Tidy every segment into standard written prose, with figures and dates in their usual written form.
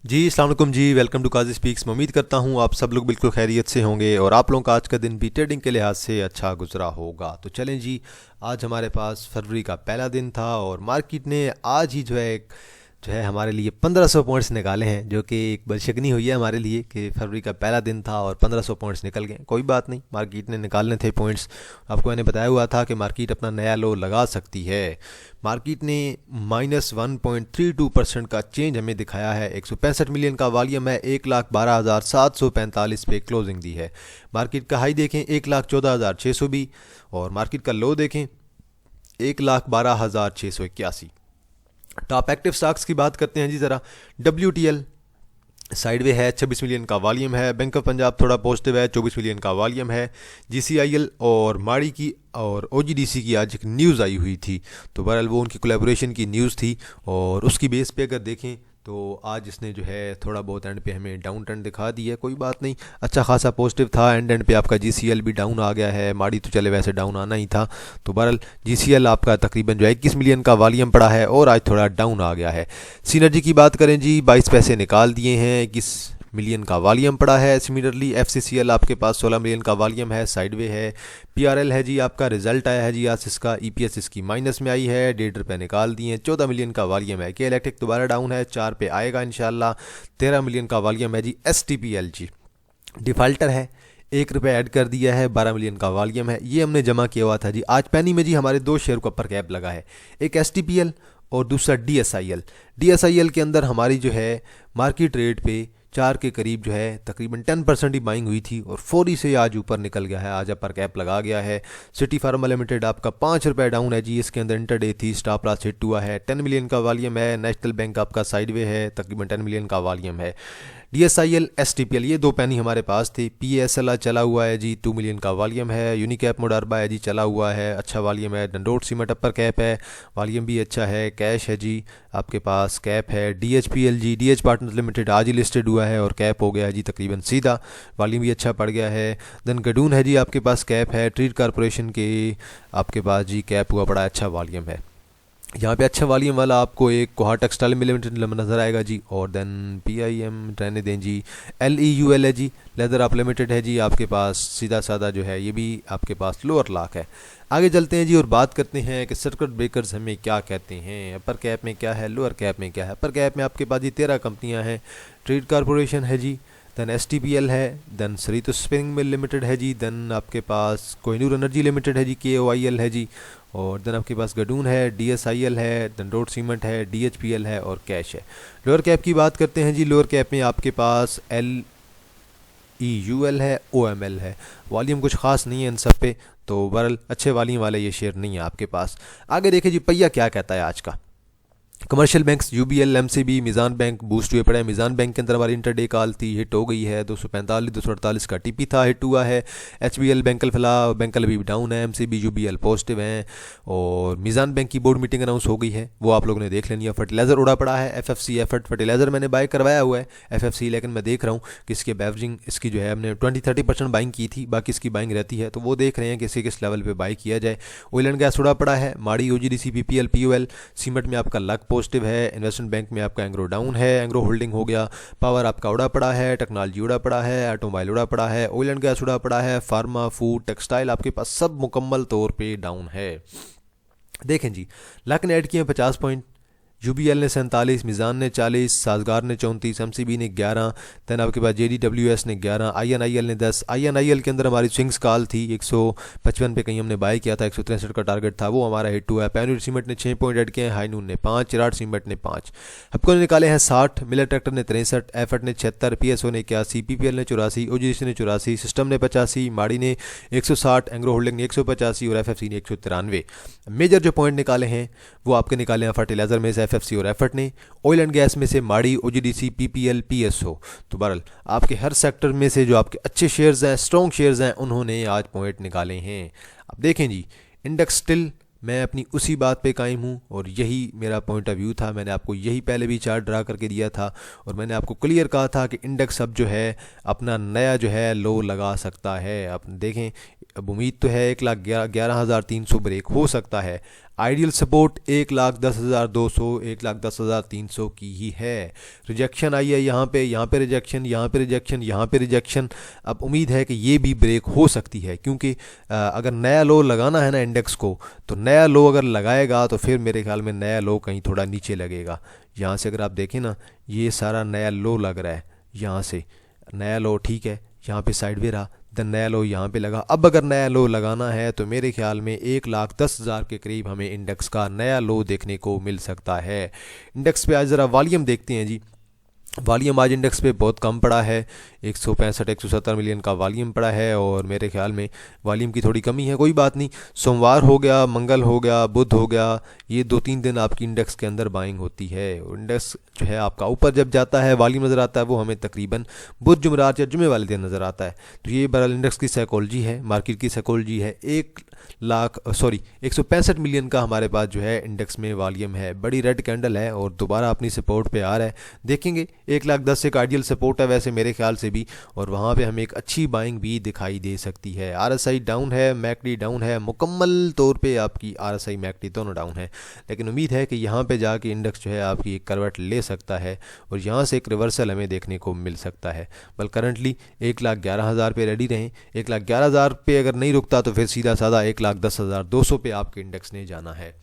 जी अस्सलाम वालेकुम जी। Welcome to Qazi speaks. मैं उम्मीद करता हूँ आप सब लोग बिल्कुल खैरियत से होंगे और आप लोगों का आज का दिन भी ट्रेडिंग के लिहाज से अच्छा गुजरा होगा। तो चलें जी, आज हमारे पास फरवरी का पहला दिन था और मार्केट ने आज ही जो है हमारे लिए 1500 पॉइंट्स निकाले हैं, जो कि एक बदशगनी हुई है हमारे लिए कि फरवरी का पहला दिन था और 1500 पॉइंट्स निकल गए। कोई बात नहीं, मार्केट ने निकालने थे पॉइंट्स। आपको मैंने बताया हुआ था कि मार्केट अपना नया लो लगा सकती है। मार्केट ने -1.32% का चेंज हमें दिखाया है। 165 मिलियन का वॉल्यूम है, 1,12,745 पे क्लोजिंग दी है। मार्केट का हाई देखें 1,14,600 भी, और मार्केट का लो देखें 1,12,681। टॉप एक्टिव स्टॉक्स की बात करते हैं जी ज़रा। WTL साइडवे है, 26 मिलियन का वॉल्यूम है। बैंक ऑफ पंजाब थोड़ा पॉजिटिव है, 24 मिलियन का वॉल्यूम है। GCIL और माड़ी की और OGDC की आज एक न्यूज़ आई हुई थी, तो बहरहाल वो उनकी कोलैबोरेशन की न्यूज़ थी और उसकी बेस पे अगर देखें तो आज इसने जो है थोड़ा बहुत एंड पे हमें डाउन ट्रेंड दिखा दी है। कोई बात नहीं, अच्छा खासा पॉजिटिव था। एंड पे आपका GCL भी डाउन आ गया है, माड़ी तो चले वैसे डाउन आना ही था। तो बहरहाल GCL आपका तकरीबन जो है 21 मिलियन का वॉल्यूम पड़ा है और आज थोड़ा डाउन आ गया है। सिनर्जी की बात करें जी, 22 पैसे निकाल दिए हैं, 21 मिलियन का वॉल्यूम पड़ा है। सिमिलरली FCCL आपके पास 16 मिलियन का वॉल्यूम है, साइडवे है। PRL है जी, आपका रिजल्ट आया है जी आज इसका, EPS इसकी माइनस में आई है, 1.5 रुपये निकाल दिए, 14 मिलियन का वॉल्यूम है। के इलेक्ट्रिक दोबारा डाउन है, 4 पे आएगा इंशाल्लाह। 13 मिलियन का वॉल्यूम है जी। STPL जी डिफ़ाल्टर है, 1 रुपये ऐड कर दिया है, 12 मिलियन का वॉल्यूम है। ये हमने जमा किया हुआ था जी। आज पैनी में जी हमारे दो शेयर को अपर कैप लगा है, एक STPL और दूसरा DSIL। DSIL के अंदर हमारी जो है मार्केट रेट पे 4 के करीब जो है तकरीबन 10% ही बाइंग हुई थी और फौरी से आज ऊपर निकल गया है, आज अपर कैप लगा गया है। सिटी फार्मा लिमिटेड आपका 5 रुपये डाउन है जी, इसके अंदर इंटरडे थी, स्टॉप लॉस हिट हुआ है। 10 मिलियन का वॉल्यूम है। नेशनल बैंक आपका साइडवे है, तकरीबन 10 मिलियन का वॉल्यूम है। DSIL STPL ये दो पैनी हमारे पास थी। PSLR चला हुआ है जी, 2 मिलियन का वॉल्यूम है। यूनिकैप मोडारबा है जी, चला हुआ है, अच्छा वॉल्यूम है। डंडोट सीमेंट अपर कैप है, वॉल्यूम भी अच्छा है। कैश है जी आपके पास, कैप है। DHPL जी, DH पार्टनर्स लिमिटेड आज ही लिस्टेड हुआ है और कैप हो गया है जी तकरीबन सीधा, वॉल्यूम भी अच्छा पड़ गया है। देन गडून है जी आपके पास, कैप है। ट्रीट कॉरपोरेशन के आपके पास जी कैप हुआ बड़ा अच्छा वॉल्यूम है। यहाँ पे अच्छा वॉल्यूम वाला आपको एक कोहा टेक्सटाइल लिमिटेड नज़र आएगा जी, और देन PIM रहने दें जी। LEUL है जी, लेदर आप लिमिटेड है जी आपके पास, सीधा साधा जो है ये भी आपके पास लोअर लाख है। आगे चलते हैं जी और बात करते हैं कि सर्किट ब्रेकर्स हमें क्या कहते हैं। अपर कैप में क्या है, लोअर कैप में क्या है। अपर कैप में आपके पास जी 13 कंपनियाँ हैं। ट्रेड कॉरपोरेशन है जी, देन STPL है, देन सरितो स्पिनिंग मिल लिमिटेड है जी, देन आपके पास कोहिनूर एनर्जी लिमिटेड है जी, KOIL है जी, और देन आपके पास गडून है, DSIL है, देन रोड सीमेंट है, DHPL है और कैश है। लोअर कैप की बात करते हैं जी। लोअर कैप में आपके पास LEUL है, OML है। वॉल्यूम कुछ खास नहीं है इन सब पे, तो बहरहाल अच्छे वॉल्यूम वाले ये शेयर नहीं है आपके पास। आगे देखें जी पहिया क्या कहता है आज का। Commercial banks UBL MCB Meezan bank boost हुए पड़े हैं। मीज़ान बैंक के अंदर हमारी इंटरडे कॉल थी, हिट हो गई है। 245 248 का TP था, हिट हुआ है। HBL बैंकल फिलहाल बैंकल अभी डाउन है, MCB UBL पॉजिटिव हैं। और मीज़ान बैंक की बोर्ड मीटिंग अनाउंस हो गई है, वो आप लोगों ने देख लेनी है। फर्टिलाइज़र उड़ा पड़ा है, FFC एफर्ट फर्टिलाइज़र मैंने बाय करवाया हुआ है FFC, लेकिन मैं देख रहा हूँ कि इसके एवरेजिंग इसकी जो है हमने 20-30% बाइंग की थी, बाकी इसकी बाइंग रहती है, तो वो देख रहे हैं कि इसे किस लेवल पर बाई किया जाए। ऑयल एंड गैस उड़ा पड़ा है, माड़ी OGDC PPL POL। सीमेंट में आपका लक पॉजिटिव है। इन्वेस्टमेंट बैंक में आपका एंग्रो डाउन है, एंग्रो होल्डिंग हो गया। पावर आपका उड़ा पड़ा है, टेक्नोलॉजी उड़ा पड़ा है, ऑटोमोबाइल उड़ा पड़ा है, ऑयल एंड गैस उड़ा पड़ा है, फार्मा फूड टेक्सटाइल आपके पास सब मुकम्मल तौर पे डाउन है। देखें जी, लक ने ऐड किए 50 पॉइंट, UBL ने 47, मीज़ान ने 40, साजगार ने 34, MCB ने 11, दैन आपके पास JDWS ने 11, INIL ने 10। INIL के अंदर हमारी स्विंग्स कॉल थी, 155 पे कहीं हमने बाय किया था, 163 का टारगेट था, वो हमारा हिट हुआ है। पैनूर सीमेंट ने 6 पॉइंट ऐड किए हैं, हाईनून ने 5, चिराट सीमेंट ने 5। हपको ने निकाले हैं 60, मिलर ट्रैक्टर ने 63, एफर्ट ने 76, PSO ने 81, PPL ने 84, OGDC ने 84, सिस्टम ने 85, माड़ी ने 160, एंग्रो होल्डिंग ने 185 और FFC ने 193। मेजर जो पॉइंट निकाले हैं वो आपके निकाले हैं फर्टिलाइज़र में से FFC और एफर्ट ने, ऑयल एंड गैस में से माड़ी OGDC PPL PSO। तो बहरहाल आपके हर सेक्टर में से जो आपके अच्छे शेयर्स हैं, स्ट्रॉन्ग शेयर्स हैं, उन्होंने आज पॉइंट निकाले हैं। अब देखें जी, इंडेक्स स्टिल मैं अपनी उसी बात पे कायम हूँ और यही मेरा पॉइंट ऑफ व्यू था। मैंने आपको यही पहले भी चार्ट ड्रा करके दिया था और मैंने आपको क्लियर कहा था कि इंडेक्स अब जो है अपना नया जो है लो लगा सकता है। आप देखें, अब उम्मीद तो है 1,11,300 ब्रेक हो सकता है। आइडियल सपोर्ट 1,10,200, 1,10,300 की ही है। रिजेक्शन आई है यहाँ पे रिजेक्शन, यहाँ पे रिजेक्शन, यहाँ पे रिजेक्शन। अब उम्मीद है कि ये भी ब्रेक हो सकती है, क्योंकि अगर नया लो लगाना है ना इंडेक्स को, तो नया लो अगर लगाएगा तो फिर मेरे ख्याल में नया लो कहीं थोड़ा नीचे लगेगा। यहाँ से अगर आप देखें ना, ये सारा नया लो लग रहा है, यहाँ से नया लो, ठीक है, यहाँ पे साइडवे रहा, देन नया लो यहाँ पे लगा। अब अगर नया लो लगाना है तो मेरे ख्याल में 1,10,000 के करीब हमें इंडेक्स का नया लो देखने को मिल सकता है। इंडेक्स पे आज ज़रा वॉल्यूम देखते हैं जी। वॉल्यूम आज इंडेक्स पे बहुत कम पड़ा है, 165-170 मिलियन का वॉल्यूम पड़ा है, और मेरे ख्याल में वॉल्यूम की थोड़ी कमी है। कोई बात नहीं, सोमवार हो गया, मंगल हो गया, बुध हो गया, ये 2-3 दिन आपकी इंडेक्स के अंदर बाइंग होती है। इंडेक्स जो है आपका ऊपर जब जाता है, वॉल्यूम नज़र आता है, वो हमें तकरीबन बुध, जुमेरात या जुमे वाले दिन नज़र आता है। तो ये बहरहाल इंडेक्स की साइकोलॉजी है, मार्केट की साइकोलॉजी है। 165 मिलियन का हमारे पास जो है इंडेक्स में वॉल्यूम है, बड़ी रेड कैंडल है और दोबारा अपनी सपोर्ट पे आ रहा है। देखेंगे 1,10,000 एक आइडियल सपोर्ट है वैसे मेरे ख्याल से भी, और वहाँ पे हमें एक अच्छी बाइंग भी दिखाई दे सकती है। आरएसआई डाउन है, मैकडी डाउन है, मुकम्मल तौर पे आपकी आरएसआई मैकडी दोनों डाउन है, लेकिन उम्मीद है कि यहाँ पे जाके इंडेक्स जो है आपकी एक करवट ले सकता है और यहाँ से एक रिवर्सल हमें देखने को मिल सकता है। बल करंटली 1,11,000 पे रेडी रहें। 1,11,000 पे अगर नहीं रुकता तो फिर सीधा साधा 1,10,200 पे आपके इंडेक्स ने जाना है।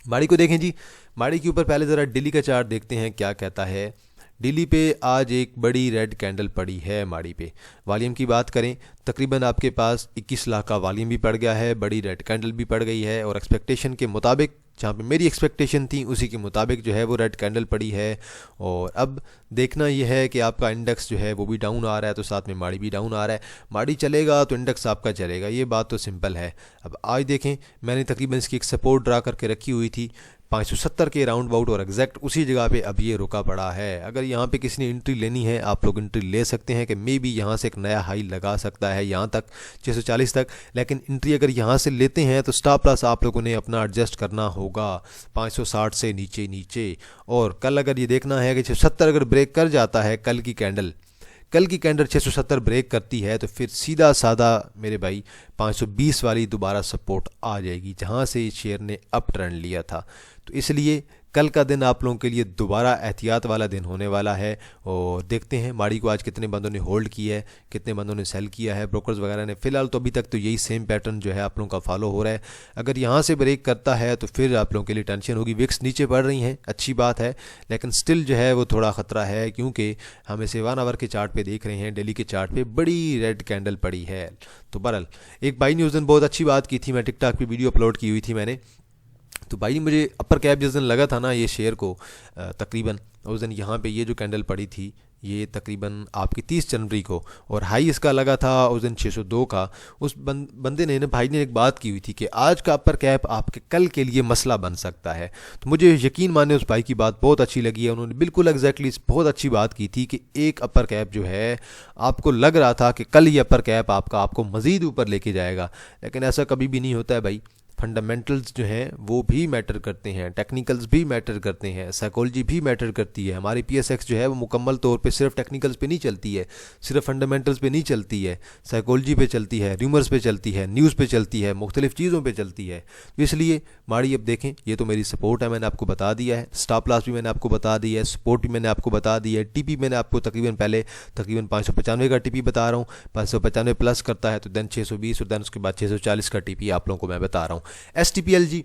माड़ी को देखें जी, माड़ी के ऊपर पहले ज़रा दिल्ली का चार्ट देखते हैं क्या कहता है। दिल्ली पे आज एक बड़ी रेड कैंडल पड़ी है माड़ी पे। वॉल्यूम की बात करें, तकरीबन आपके पास 21 लाख का वॉल्यूम भी पड़ गया है, बड़ी रेड कैंडल भी पड़ गई है, और एक्सपेक्टेशन के मुताबिक, जहाँ पे मेरी एक्सपेक्टेशन थी उसी के मुताबिक जो है वो रेड कैंडल पड़ी है। और अब देखना यह है कि आपका इंडेक्स जो है वो भी डाउन आ रहा है, तो साथ में माड़ी भी डाउन आ रहा है। माड़ी चलेगा तो इंडेक्स आपका चलेगा, ये बात तो सिंपल है। अब आज देखें, मैंने तकरीबन इसकी एक सपोर्ट ड्रा करके रखी हुई थी 570 के राउंड अबाउट, और एग्जैक्ट उसी जगह पे अब ये रुका पड़ा है। अगर यहाँ पे किसी ने एंट्री लेनी है, आप लोग एंट्री ले सकते हैं कि मे बी यहाँ से एक नया हाई लगा सकता है यहाँ तक 640 तक, लेकिन एंट्री अगर यहाँ से लेते हैं तो स्टॉप लॉस आप लोगों ने अपना एडजस्ट करना होगा 560 से नीचे नीचे। और कल अगर ये देखना है कि 670 अगर ब्रेक कर जाता है, कल की कैंडल 670 ब्रेक करती है, तो फिर सीधा साधा मेरे भाई 520 वाली दोबारा सपोर्ट आ जाएगी, जहाँ से शेयर ने अप ट्रेंड लिया था। तो इसलिए कल का दिन आप लोगों के लिए दोबारा एहतियात वाला दिन होने वाला है। और देखते हैं माड़ी को आज कितने बंदों ने होल्ड किया है, कितने बंदों ने सेल किया है, ब्रोकर्स वगैरह ने। फ़िलहाल तो अभी तक तो यही सेम पैटर्न जो है आप लोगों का फॉलो हो रहा है। अगर यहाँ से ब्रेक करता है तो फिर आप लोगों के लिए टेंशन होगी। विक्स नीचे बढ़ रही हैं, अच्छी बात है, लेकिन स्टिल जो है वो थोड़ा ख़तरा है, क्योंकि हम इसे 1 आवर के चार्ट पे देख रहे हैं, डेली के चार्ट पे बड़ी रेड कैंडल पड़ी है। तो बहरहाल एक बाई ने उस दिन बहुत अच्छी बात की थी, मैं टिकटॉक पे वीडियो अपलोड की हुई थी मैंने। तो भाई मुझे अपर कैप जिस दिन लगा था ना ये शेयर को, तकरीबन उस दिन यहाँ पे ये जो कैंडल पड़ी थी ये तकरीबन आपकी 30 जनवरी को, और हाई इसका लगा था उस दिन 602 का। उस बंदे ने ना, भाई ने एक बात की हुई थी कि आज का अपर कैप आपके कल के लिए मसला बन सकता है। तो मुझे यकीन माने उस भाई की बात बहुत अच्छी लगी है, उन्होंने बिल्कुल एग्जैक्टली बहुत अच्छी बात की थी कि एक अपर कैप जो है आपको लग रहा था कि कल ये अपर कैप आपको मज़ीद ऊपर लेके जाएगा, लेकिन ऐसा कभी भी नहीं होता है भाई। फंडामेंटल्स जो हैं वो भी मैटर करते हैं, टेक्निकल्स भी मैटर करते हैं, साइकोलॉजी भी मैटर करती है। हमारी पीएसएक्स जो है वो मुकम्मल तौर पे सिर्फ टेक्निकल्स पे नहीं चलती है, सिर्फ फंडामेंटल्स पे नहीं चलती है, साइकोलॉजी पे चलती है, र्यूमर्स पे चलती है, न्यूज़ पे चलती है, मुख्तलिफ चीज़ों पे चलती है। तो इसलिए माड़ी अब देखें, ये तो मेरी सपोर्ट है, मैंने आपको बता दिया है, स्टॉप लॉस भी मैंने आपको बता दिया है, सपोर्ट भी मैंने आपको बता दिया है, टीपी मैंने आपको तकरीबन 595 का टीपी बता रहा हूँ। 595 प्लस करता है तो देन 620 और देन उसके बाद 640 का टीपी आप लोगों को मैं बता रहा हूँ। STPL जी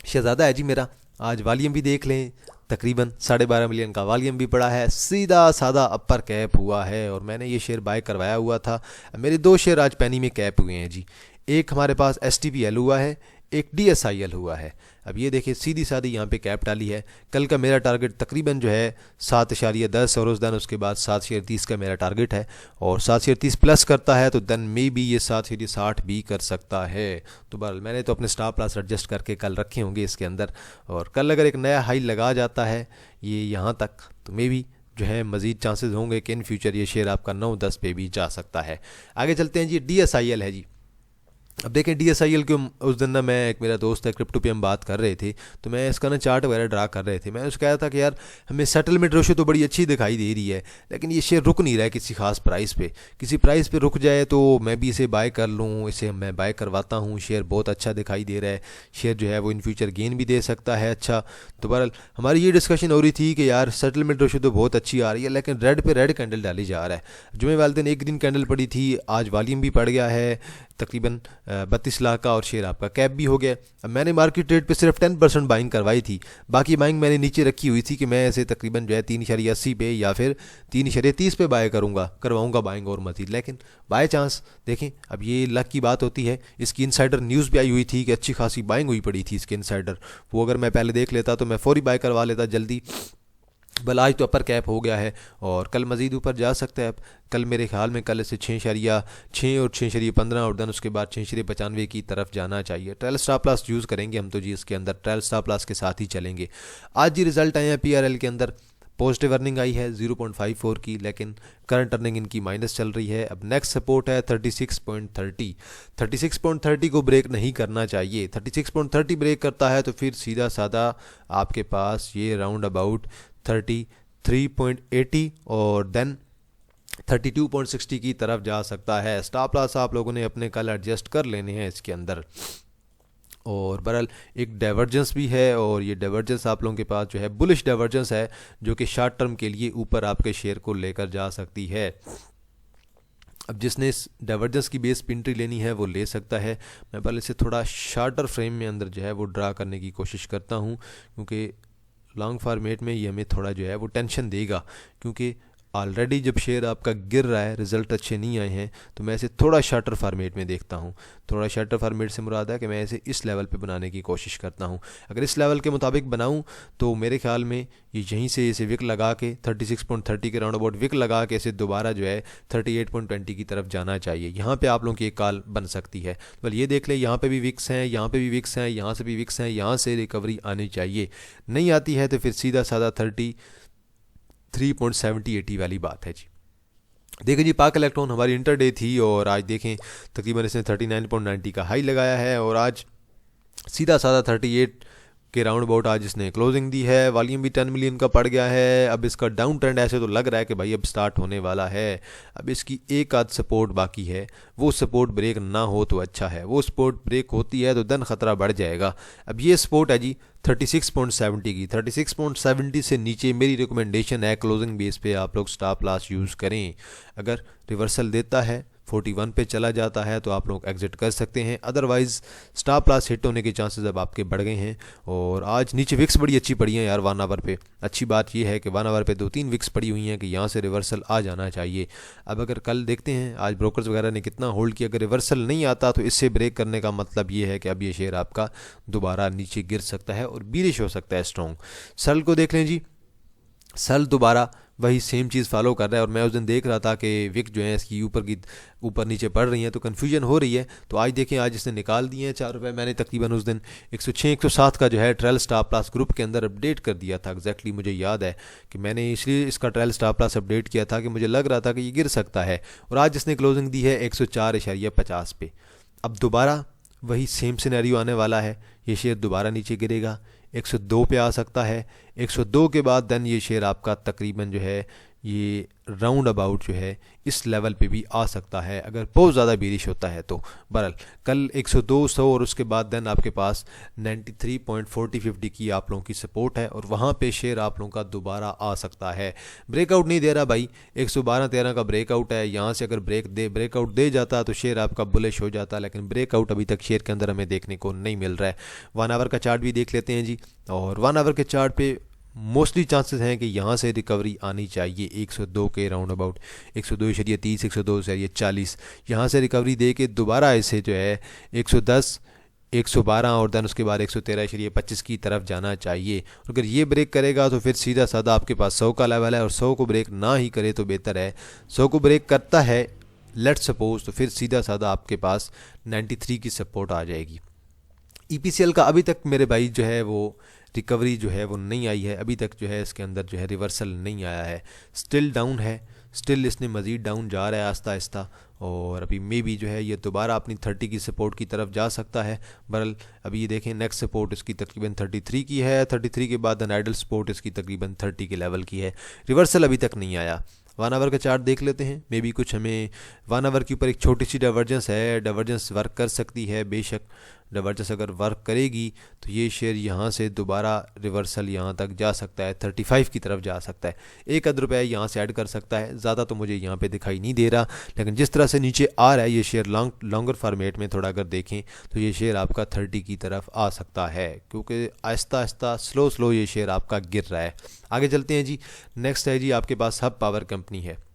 शहजादा है जी मेरा, आज वॉल्यूम भी देख लें, तकरीबन 12.5 मिलियन का वॉल्यूम भी पड़ा है, सीधा साधा अपर कैप हुआ है, और मैंने ये शेयर बाय करवाया हुआ था। मेरे 2 शेयर आज पेनी में कैप हुए हैं जी, एक हमारे पास STPL हुआ है, एक DSIL हुआ है। अब ये देखिए सीधी सादी यहाँ पे कैप डाली है। कल का मेरा टारगेट तकरीबन जो है 7.10 और उस दिन उसके बाद 7.30 का मेरा टारगेट है, और 7.30 प्लस करता है तो देन मे बी ये 7.60 भी कर सकता है। तो बहरहाल मैंने तो अपने स्टॉप लॉस एडजस्ट करके कल रखे होंगे इसके अंदर, और कल अगर एक नया हाई लगा जाता है ये यहाँ तक तो मे बी जो है मज़ीद चांसेस होंगे कि इन फ्यूचर ये शेयर आपका 9-10 पे भी जा सकता है। आगे चलते हैं जी, DSIL है जी। अब देखें DSIL के उस दिन ना, मैं एक मेरा दोस्त है क्रिप्टो पे हम बात कर रहे थे, तो मैं इसका ना चार्ट वगैरह ड्रा कर रहे थे। मैंने उसको कहा था कि यार हमें सेटलमेंट रेशो तो बड़ी अच्छी दिखाई दे रही है, लेकिन ये शेयर रुक नहीं रहा है किसी खास प्राइस पे। किसी प्राइस पे रुक जाए तो मैं भी इसे बाय कर लूँ, इसे मैं बाय करवाता हूँ। शेयर बहुत अच्छा दिखाई दे रहा है, शेयर जो है वो इन फ्यूचर गेन भी दे सकता है अच्छा। तो बहरहाल हमारी ये डिस्कशन हो रही थी कि यार सेटलमेंट रेशो तो बहुत अच्छी आ रही है, लेकिन रेड पे रेड कैंडल डाली जा रहा है। जुमे वाले दिन एक ग्रीन कैंडल पड़ी थी, आज वॉल्यूम भी पड़ गया है तकरीबन 32 लाख का, और शेयर आपका कैप भी हो गया। अब मैंने मार्केट रेट पे सिर्फ 10% बाइंग करवाई थी, बाकी बाइंग मैंने नीचे रखी हुई थी कि मैं ऐसे तकरीबन जो है 3.80 पे या फिर 3.30 पे बाय करवाऊंगा बाइंग और मजीद। लेकिन बाय चांस देखें, अब ये लक की बात होती है। इसकी इनसाइडर न्यूज़ भी आई हुई थी कि अच्छी खासी बाइंग हुई पड़ी थी इसके इनसाइडर, वो अगर मैं पहले देख लेता तो मैं फौरी बाय करवा लेता जल्दी। बल आज तो अपर कैप हो गया है और कल मज़ीद ऊपर जा सकता है। अब कल मेरे ख्याल में कल से 6.6 और 6.15 और देन उसके बाद 6.95 की तरफ जाना चाहिए। ट्रायल स्टॉप लॉस यूज़ करेंगे हम तो जी, इसके अंदर ट्रायल स्टॉप लॉस के साथ ही चलेंगे। आज जी रिजल्ट आए हैं PRL के अंदर, पॉजिटिव अर्निंग आई है 0.54 की, लेकिन करंट अर्निंग इनकी माइनस चल रही है। अब नेक्स्ट सपोर्ट है 36.30। 36.30 को ब्रेक नहीं करना चाहिए। 36.30 ब्रेक करता है तो फिर सीधा साधा आपके पास ये राउंड अबाउट 33.80 और देन 32.60 की तरफ जा सकता है। स्टॉप लॉस आप लोगों ने अपने कल एडजस्ट कर लेने हैं इसके अंदर। और बहरहाल एक डाइवर्जेंस भी है, और ये डाइवर्जेंस आप लोगों के पास जो है बुलिश डाइवर्जेंस है, जो कि शॉर्ट टर्म के लिए ऊपर आपके शेयर को लेकर जा सकती है। अब जिसने इस डाइवर्जेंस की बेस पे एंट्री लेनी है वो ले सकता है। मैं पहले से थोड़ा शार्टर फ्रेम में अंदर जो है वो ड्रा करने की कोशिश करता हूँ, क्योंकि लॉन्ग फार्मेट में ये हमें थोड़ा जो है वो टेंशन देगा, क्योंकि ऑलरेडी जब शेयर आपका गिर रहा है, रिज़ल्ट अच्छे नहीं आए हैं, तो मैं इसे थोड़ा शार्टर फार्मेट में देखता हूँ। थोड़ा शार्टर फार्मेट से मुराद है कि मैं इसे इस लेवल पे बनाने की कोशिश करता हूँ। अगर इस लेवल के मुताबिक बनाऊँ तो मेरे ख्याल में ये यहीं से इसे विक लगा के 36.30 के राउंड अबाउट विक लगा के इसे दोबारा जो है 38.20 की तरफ जाना चाहिए। यहाँ पे आप लोगों की एक कॉल बन सकती है। तो ये देख लें, यहाँ पे भी विक्स हैं, यहाँ पे भी विक्स हैं, यहाँ से भी विक्स हैं, यहाँ से रिकवरी आनी चाहिए। नहीं आती है तो फिर सीधा साधा 33.70-80 वाली बात है जी। देखें जी, पाक इलेक्ट्रॉन हमारी इंटरडे थी और आज देखें तकरीबन इसने 39.90 का हाई लगाया है, और आज सीधा साधा 38 के राउंड अबाउट आज इसने क्लोजिंग दी है। वॉल्यूम भी 10 मिलियन का पड़ गया है। अब इसका डाउन ट्रेंड ऐसे तो लग रहा है कि भाई अब स्टार्ट होने वाला है। अब इसकी एक आध सपोर्ट बाकी है, वो सपोर्ट ब्रेक ना हो तो अच्छा है। वो सपोर्ट ब्रेक होती है तो दन खतरा बढ़ जाएगा। अब ये सपोर्ट है जी 36.70 की। 36.70 से नीचे मेरी रिकमेंडेशन है क्लोजिंग बेस पे आप लोग स्टॉप लॉस यूज़ करें। अगर रिवर्सल देता है 41 पे चला जाता है तो आप लोग एग्जिट कर सकते हैं, अदरवाइज़ स्टॉप लॉस हिट होने के चांसेस अब आपके बढ़ गए हैं। और आज नीचे विक्स बड़ी अच्छी पड़ी हैं यार 1 आवर पे। अच्छी बात यह है कि 1 आवर पे 2-3 विक्स पड़ी हुई हैं कि यहाँ से रिवर्सल आ जाना चाहिए। अब अगर कल देखते हैं आज ब्रोकर्स वगैरह ने कितना होल्ड किया, अगर रिवर्सल नहीं आता तो इससे ब्रेक करने का मतलब ये है कि अब ये शेयर आपका दोबारा नीचे गिर सकता है और बीरिश हो सकता है स्ट्रॉन्ग। सल को देख लें जी, सल दोबारा वही सेम चीज़ फॉलो कर रहा है, और मैं उस दिन देख रहा था कि विक जो है इसकी ऊपर नीचे पड़ रही हैं तो कन्फ्यूजन हो रही है। तो आज देखें, आज इसने निकाल दिए हैं 4 रुपये। मैंने तकरीबन उस दिन 106-107 का जो है ट्रायल स्टॉप लॉस ग्रुप के अंदर अपडेट कर दिया था। एग्जैक्टली मुझे याद है कि मैंने इसलिए इसका ट्रायल स्टॉप लॉस अपडेट किया था कि मुझे लग रहा था कि ये गिर सकता है, और आज इसने क्लोजिंग दी है 104.50 पे। अब दोबारा वही सेम सिनेरियो आने वाला है, ये शेयर दोबारा नीचे गिरेगा, 102 पे आ सकता है। 102 के बाद देन ये शेयर आपका तकरीबन जो है ये राउंड अबाउट जो है इस लेवल पे भी आ सकता है अगर बहुत ज़्यादा बेरिश होता है तो। बहरहाल कल 102 और उसके बाद देन आपके पास 93.40-50 की आप लोगों की सपोर्ट है, और वहाँ पे शेयर आप लोगों का दोबारा आ सकता है। ब्रेकआउट नहीं दे रहा भाई, 112-13 का ब्रेकआउट है। यहाँ से अगर ब्रेकआउट दे जाता तो शेयर आपका बुलिश हो जाता, लेकिन ब्रेकआउट अभी तक शेयर के अंदर हमें देखने को नहीं मिल रहा है। 1 आवर का चार्ट भी देख लेते हैं जी, और 1 आवर के चार्ट पे मोस्टली चांसेस हैं कि यहाँ से रिकवरी आनी चाहिए 102 के राउंड अबाउट, 102.30, 102.40 यहाँ से रिकवरी दे के दोबारा इसे जो है 110, 112 और देन उसके बाद 113.25 की तरफ जाना चाहिए। अगर ये ब्रेक करेगा तो फिर सीधा साधा आपके पास 100 का लेवल है, और 100 को ब्रेक ना ही करे तो बेहतर है। 100 को ब्रेक करता है लेट्स सपोज, तो फिर सीधा साधा आपके पास 93 की सपोर्ट आ जाएगी। EPCL का अभी तक मेरे भाई जो है वो रिकवरी जो है वो नहीं आई है, अभी तक जो है इसके अंदर जो है रिवर्सल नहीं आया है, स्टिल डाउन है। स्टिल इसने मज़ीद डाउन जा रहा है आहिस्ता आहिस्ता, और अभी मे बी जो है ये दोबारा अपनी 30 की सपोर्ट की तरफ जा सकता है। बहरहाल अभी ये देखें नेक्स्ट सपोर्ट इसकी तकरीबन 33 की है, 33 के बाद आइडल सपोर्ट इसकी तकरीबन 30 के लेवल की है। रिवर्सल अभी तक नहीं आया। 1 आवर का चार्ट देख लेते हैं, मे बी कुछ हमें 1 आवर के ऊपर एक छोटी सी डाइवर्जेंस है, डाइवर्जेंस वर्क कर सकती है। बेशक डाइवर्जेंस अगर वर्क करेगी तो ये शेयर यहाँ से दोबारा रिवर्सल यहाँ तक जा सकता है, 35 की तरफ जा सकता है। 1 रुपये यहाँ से ऐड कर सकता है, ज़्यादा तो मुझे यहाँ पे दिखाई नहीं दे रहा, लेकिन जिस तरह से नीचे आ रहा है ये शेयर लॉन्गर फॉर्मेट में थोड़ा अगर देखें तो ये शेयर आपका 30 की तरफ आ सकता है, क्योंकि आहिस्ता आहिस्ता स्लो ये शेयर आपका गिर रहा है। आगे चलते हैं जी। नेक्स्ट है जी आपके पास हब पावर कंपनी है।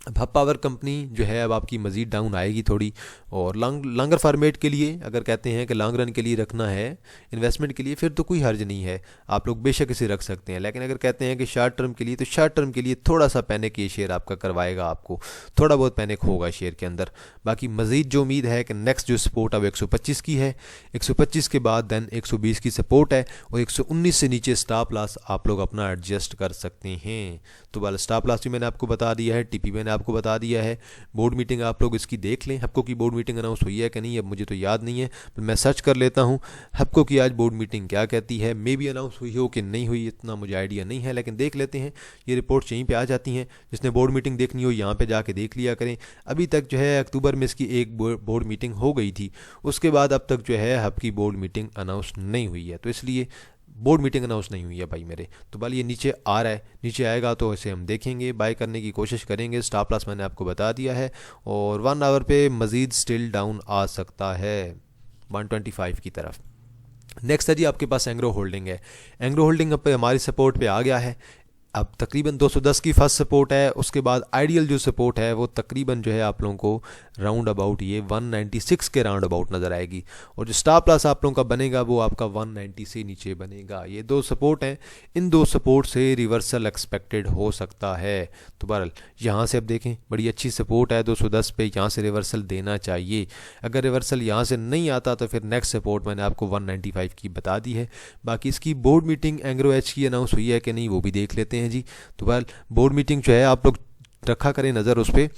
अब हब पावर कंपनी जो है अब आपकी मज़ीद डाउन आएगी थोड़ी, और लॉन्गर फार्मेट के लिए अगर कहते हैं कि लॉन्ग रन के लिए रखना है इन्वेस्टमेंट के लिए, फिर तो कोई हर्ज नहीं है, आप लोग बेशक इसे रख सकते हैं। लेकिन अगर कहते हैं कि शॉर्ट टर्म के लिए, तो शॉर्ट टर्म के लिए थोड़ा सा पैनिक ये शेयर आपका करवाएगा, आपको थोड़ा बहुत पैनिक होगा शेयर के अंदर। बाकी मज़ीद जो उम्मीद है कि नेक्स्ट जो सपोर्ट अब 125 की है, 125 के बाद दैन 120 की सपोर्ट है, और 119 से नीचे स्टॉप लॉस आप लोग अपना एडजस्ट कर सकते हैं। तो वाला स्टॉप लॉस भी मैंने आपको बता दिया है, टीपी मैंने आपको बता दिया है। बोर्ड मीटिंग आप लोग इसकी देख लें, हब्को की बोर्ड मीटिंग अनाउंस हुई है कि नहीं अब मुझे तो याद नहीं है, मैं सर्च कर लेता हूँ हब्को की आज बोर्ड मीटिंग क्या कहती है। मे बी अनाउंस हुई हो कि नहीं हुई, इतना मुझे आइडिया नहीं है, लेकिन देख लेते हैं। ये रिपोर्ट्स यहीं पे आ जाती हैं, जिसने बोर्ड मीटिंग देखनी हो यहाँ पे जाके देख लिया करें। अभी तक जो है अक्टूबर में इसकी एक बोर्ड मीटिंग हो गई थी, उसके बाद अब तक जो है हब की बोर्ड मीटिंग अनाउंस नहीं हुई है, तो इसलिए बोर्ड मीटिंग अनाउंस नहीं हुई है भाई मेरे। तो बल ये नीचे आ रहा है, नीचे आएगा तो इसे हम देखेंगे, बाय करने की कोशिश करेंगे। स्टॉप लॉस मैंने आपको बता दिया है, और 1 आवर पे मज़ीद स्टिल डाउन आ सकता है 125 की तरफ। नेक्स्ट है जी आपके पास एंग्रो होल्डिंग है। एंग्रो होल्डिंग अब पे हमारी सपोर्ट पे आ गया है, अब तकरीबन 210 की फर्स्ट सपोर्ट है, उसके बाद आइडियल जो सपोर्ट है वो तकरीबन जो है आप लोगों को राउंड अबाउट ये 196 के राउंड अबाउट नज़र आएगी, और जो स्टॉप लॉस आप लोगों का बनेगा वो आपका 190 से नीचे बनेगा। ये 2 सपोर्ट हैं, इन 2 सपोर्ट से रिवर्सल एक्सपेक्टेड हो सकता है। तो बहरहाल यहाँ से अब देखें बड़ी अच्छी सपोर्ट है 210 पे, यहाँ से रिवर्सल देना चाहिए। अगर रिवर्सल यहाँ से नहीं आता तो फिर नेक्स्ट सपोर्ट मैंने आपको 195 की बता दी है। बाकी इसकी बोर्ड मीटिंग एंग्रो एच की अनाउंस हुई है कि नहीं वो भी देख लेते हैं जी। तो बहरहाल बोर्ड मीटिंग जो है आप लोग रखा करें नज़र उस पर,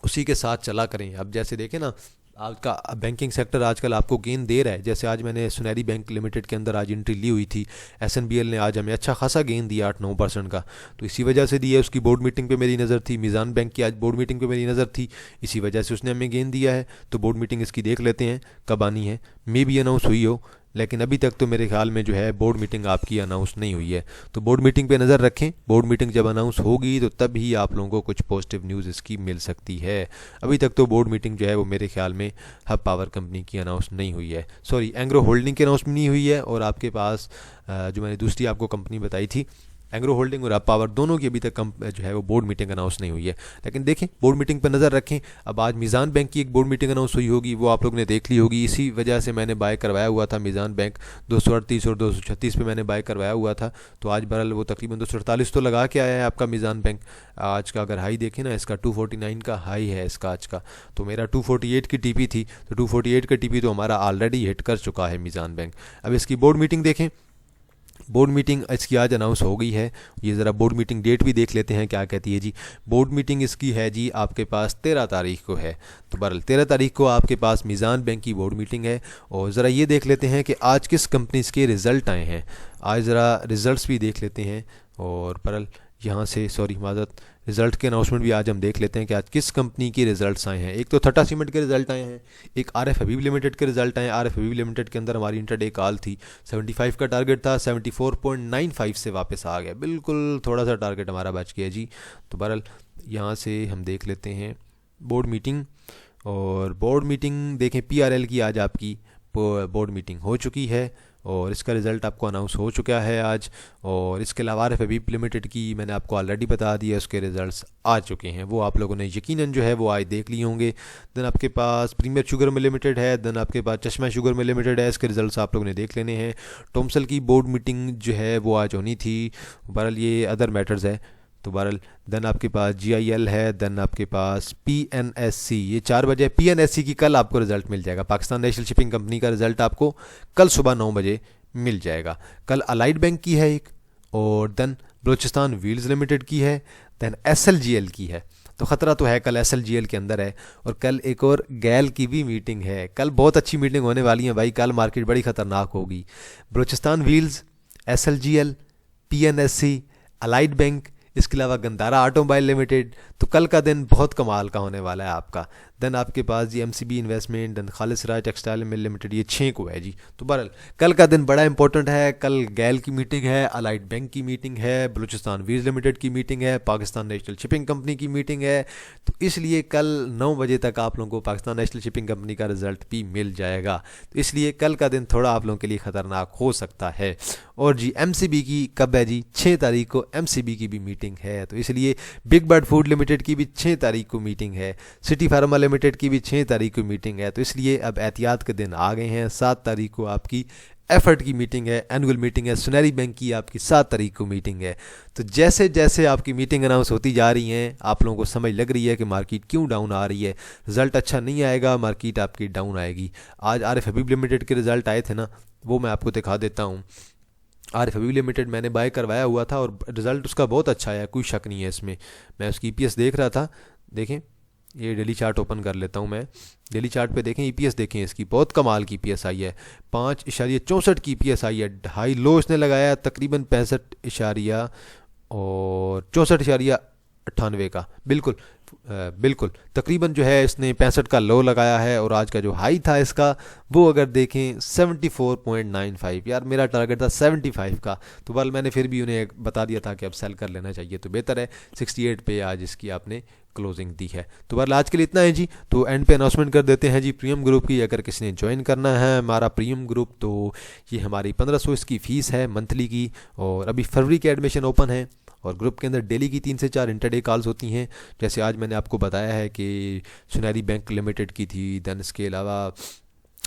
उसी के साथ चला करें। अब जैसे देखें ना आज का बैंकिंग सेक्टर आजकल आपको गेन दे रहा है, जैसे आज मैंने सुनहरी बैंक लिमिटेड के अंदर आज एंट्री ली हुई थी, एसएनबीएल ने आज हमें अच्छा खासा गेन दिया 8-9% का, तो इसी वजह से दी है। उसकी बोर्ड मीटिंग पे मेरी नज़र थी, मीज़ान बैंक की आज बोर्ड मीटिंग पे मेरी नज़र थी, इसी वजह से उसने हमें गेन दिया है। तो बोर्ड मीटिंग इसकी देख लेते हैं कब आनी है, मे बी अनाउंस हुई हो, लेकिन अभी तक तो मेरे ख्याल में जो है बोर्ड मीटिंग आपकी अनाउंस नहीं हुई है। तो बोर्ड मीटिंग पे नज़र रखें, बोर्ड मीटिंग जब अनाउंस होगी तो तब ही आप लोगों को कुछ पॉजिटिव न्यूज़ इसकी मिल सकती है। अभी तक तो बोर्ड मीटिंग जो है वो मेरे ख्याल में हब पावर कंपनी की अनाउंस नहीं हुई है, सॉरी एंग्रो होल्डिंग की अनाउंस नहीं हुई है, और आपके पास जो मैंने दूसरी आपको कंपनी बताई थी एंग्रो होल्डिंग और हब पावर, दोनों की अभी तक जो है वो बोर्ड मीटिंग अनाउंस नहीं हुई है। लेकिन देखें बोर्ड मीटिंग पर नज़र रखें। अब आज मीज़ान बैंक की एक बोर्ड मीटिंग अनाउंस हुई होगी, वो आप लोग ने देख ली होगी, इसी वजह से मैंने बाय करवाया हुआ था मीज़ान बैंक 238 और 236 पे मैंने बाय करवाया हुआ था। तो आज बहरहाल वो तकरीबन 248 तो लगा के आया है आपका मीज़ान बैंक। आज का अगर हाई देखें ना, इसका 249 का हाई है इसका आज का, तो मेरा 248 की टीपी थी, तो 248 का टीपी तो हमारा ऑलरेडी हिट कर चुका है मीज़ान बैंक। अब इसकी बोर्ड मीटिंग देखें, बोर्ड मीटिंग इसकी आज अनाउंस हो गई है। ये ज़रा बोर्ड मीटिंग डेट भी देख लेते हैं क्या कहती है जी। बोर्ड मीटिंग इसकी है जी आपके पास 13 तारीख को है, तो बहरहाल 13 तारीख को आपके पास मीज़ान बैंक की बोर्ड मीटिंग है। और ज़रा ये देख लेते हैं कि आज किस कंपनीज़ के रिज़ल्ट आए हैं, आज ज़रा रिज़ल्ट्स भी देख लेते हैं। और बहरहाल यहाँ से सॉरी माजरत, रिज़ल्ट के अनाउंसमेंट भी आज हम देख लेते हैं कि आज किस कंपनी के रिज़ल्ट्स आए हैं। एक तो टाटा सीमेंट के रिज़ल्ट आए हैं, एक आरएफ हबीब लिमिटेड के रिज़ल्ट आए हैं। आरएफ हबीब लिमिटेड के अंदर हमारी इंटरडे कॉल थी, 75 का टारगेट था, 74.95 से वापस आ गया, बिल्कुल थोड़ा सा टारगेट हमारा बच गया जी। तो बहरहाल यहाँ से हम देख लेते हैं बोर्ड मीटिंग, और बोर्ड मीटिंग देखें पीआरएल की आज आपकी बोर्ड मीटिंग हो चुकी है, और इसका रिज़ल्ट आपको अनाउंस हो चुका है आज। और इसके अलावा आरएफ हबीब लिमिटेड की मैंने आपको ऑलरेडी बता दिया, उसके रिज़ल्ट्स आ चुके हैं, वो आप लोगों ने यकीनन जो है वो आज देख लिए होंगे। देन आपके पास प्रीमियर शुगर मिल लिमिटेड है, देन आपके पास चश्मा शुगर मिल लिमिटेड है, इसके रिज़ल्ट्स आप लोगों ने देख लेने हैं। टॉमसल की बोर्ड मीटिंग जो है वो आज होनी थी, बहरहाल ये अदर मैटर्स है। तो बहरहाल देन आपके पास जीआईएल है, देन आपके पास पीएनएससी, ये 4 बजे। पीएनएससी की कल आपको रिज़ल्ट मिल जाएगा, पाकिस्तान नेशनल शिपिंग कंपनी का रिज़ल्ट आपको कल सुबह 9 बजे मिल जाएगा। कल अलाइड बैंक की है एक, और देन बलूचिस्तान व्हील्स लिमिटेड की है, देन SLGL की है। तो ख़तरा तो है, कल SLGL के अंदर है। और कल एक और गैल की भी मीटिंग है। कल बहुत अच्छी मीटिंग होने वाली है भाई, कल मार्केट बड़ी ख़तरनाक होगी। Balochistan wheels, SLGL, PNSC, allied bank, इसके अलावा गंदारा ऑटोमोबाइल लिमिटेड। तो कल का दिन बहुत कमाल का होने वाला है आपका। देन आपके पास जी MCB इन्वेस्टमेंट, देन खालिद राय टेक्सटाइल मिल लिमिटेड, ये 6 को है जी। तो बहरहाल कल का दिन बड़ा इंपॉर्टेंट है। कल गैल की मीटिंग है, अलाइड बैंक की मीटिंग है, बलूचिस्तान व्हील्स लिमिटेड की मीटिंग है, पाकिस्तान नेशनल शिपिंग कंपनी की मीटिंग है। तो इसलिए कल 9 बजे तक आप लोगों को पाकिस्तान नेशनल शिपिंग कंपनी का रिजल्ट भी मिल जाएगा। तो इसलिए कल का दिन थोड़ा आप लोगों के लिए ख़तरनाक हो सकता है। और जी MCB की कब है जी? 6 तारीख को MCB की भी मीटिंग है। तो इसलिए बिग बर्ड फूड लिमिटेड की भी 6 तारीख को मीटिंग है, सिटी फार्मा लिमिटेड की भी 6 तारीख को मीटिंग है। तो इसलिए अब एहतियात के दिन आ गए हैं। 7 तारीख को आपकी एफर्ट की मीटिंग है, एनुअल मीटिंग है। सुनहरी बैंक की आपकी 7 तारीख को मीटिंग है। तो जैसे जैसे आपकी मीटिंग अनाउंस होती जा रही हैं, आप लोगों को समझ लग रही है कि मार्केट क्यों डाउन आ रही है, रिज़ल्ट अच्छा नहीं आएगा, मार्केट आपकी डाउन आएगी। आज आरिफ हबीब लिमिटेड के रिज़ल्ट आए थे ना, वो मैं आपको दिखा देता हूँ। आरिफ हबीब लिमिटेड मैंने बाय करवाया हुआ था और रिज़ल्ट उसका बहुत अच्छा है, कोई शक नहीं है इसमें। मैं उसकी EPS देख रहा था, देखें ये डेली चार्ट ओपन कर लेता हूँ मैं। डेली चार्ट पे देखें, EPS देखें, इसकी बहुत कमाल की EPS आई है। 5.64 की EPS आई है। हाई लो इसने लगाया तकरीबन 65 और 64.98 का, बिल्कुल बिल्कुल तकरीबन जो है इसने 65 का लो लगाया है। और आज का जो हाई था इसका, वो अगर देखें 74.95। यार मेरा टारगेट था 75 का, तो बल मैंने फिर भी उन्हें बता दिया था कि अब सेल कर लेना चाहिए, तो बेहतर है। 68 पे आज इसकी आपने क्लोजिंग दी है। तो बहरहाल आज के लिए इतना है जी। तो एंड पे अनाउंसमेंट कर देते हैं जी प्रीमियम ग्रुप की। अगर किसी ने ज्वाइन करना है हमारा प्रीमियम ग्रुप, तो ये हमारी 1500 इसकी फ़ीस है मंथली की। और अभी फरवरी के एडमिशन ओपन है। और ग्रुप के अंदर डेली की 3 से 4 इंटरडे कॉल्स होती हैं। जैसे आज मैंने आपको बताया है कि सुनहरी बैंक लिमिटेड की थी, दैन इसके अलावा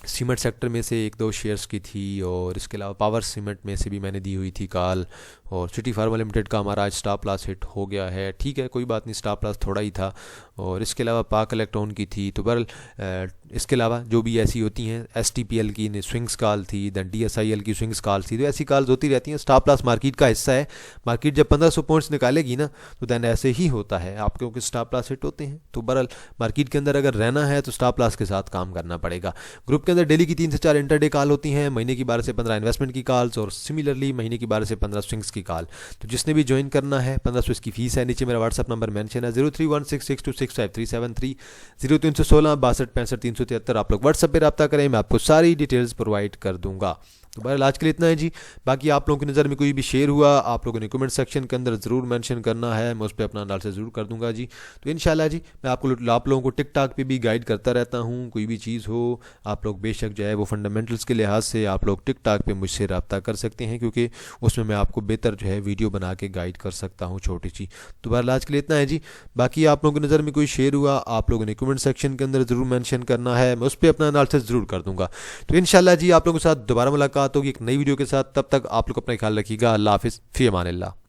सीमेंट सेक्टर में से 1-2 शेयर्स की थी, और इसके अलावा पावर सीमेंट में से भी मैंने दी हुई थी कॉल। और सिटी फार्मा लिमिटेड का हमारा आज स्टॉप लॉस हिट हो गया है, ठीक है कोई बात नहीं, स्टॉप लॉस थोड़ा ही था। और इसके अलावा पाक इलेक्ट्रॉन की थी। तो बहरहाल इसके अलावा जो भी ऐसी होती हैं, STPL की स्विंग्स कॉल थी, दैन DSIL की स्विंग्स कॉल थी। तो ऐसी कॉल्स होती रहती हैं। स्टॉप लॉस मार्केट का हिस्सा है। मार्केट जब 1500 पॉइंट्स निकालेगी ना, तो दैन ऐसे ही होता है आप, क्योंकि स्टॉप लॉस हिट होते हैं। तो बहरहाल मार्केट के अंदर अगर रहना है तो स्टॉप लॉस के साथ काम करना पड़ेगा। ग्रुप के अंदर डेली की 3 से 4 इंटरडे कॉल होती हैं, महीने की 12 से 15 इन्वेस्टमेंट की कॉल्स, और सिमिलरली महीने की 12 से 15 स्विंग्स की कॉल। तो जिसने भी ज्वाइन करना है, 1500 इसकी फीस है। नीचे मेरा व्हाट्सअप नंबर मेंशन है 0316626537, 0316 62 65 373। आप लोग व्हाट्सएप पे रब्ता करें, मैं आपको सारी डिटेल्स प्रोवाइड कर दूंगा। तो बहरहाल आज के लिए इतना है जी। बाकी आप लोगों की नज़र में कोई भी शेयर हुआ, आप लोगों ने कमेंट सेक्शन के अंदर ज़रूर मेंशन करना है, मैं उस पर अपना एनालिसिस ज़रूर कर दूंगा जी। तो इंशाल्लाह जी मैं आप लोगों को टिकटॉक पे भी गाइड करता रहता हूँ। कोई भी चीज़ हो, आप लोग बेशक जो है वो फंडामेंटल्स के लिहाज से आप लोग टिकटॉक पे मुझसे रब्ता कर सकते हैं, क्योंकि उसमें मैं आपको बेहतर जो है वीडियो बना के गाइड कर सकता हूँ छोटी सी। तो बहरहाल आज के लिए इतना है जी। बाकी आप लोगों की नज़र में कोई शेयर हुआ, आप लोगों ने कमेंट सेक्शन के अंदर ज़रूर मैंशन करना है, मैं उस पर अपना एनालिसिस ज़रूर कर दूँगा। तो इंशाल्लाह जी आप लोगों के साथ दोबारा मुलाकात होगी एक नई वीडियो के साथ। तब तक आप लोग अपना ख्याल रखिएगा। अल्लाह हाफिज़, फ़ी अमान अल्लाह।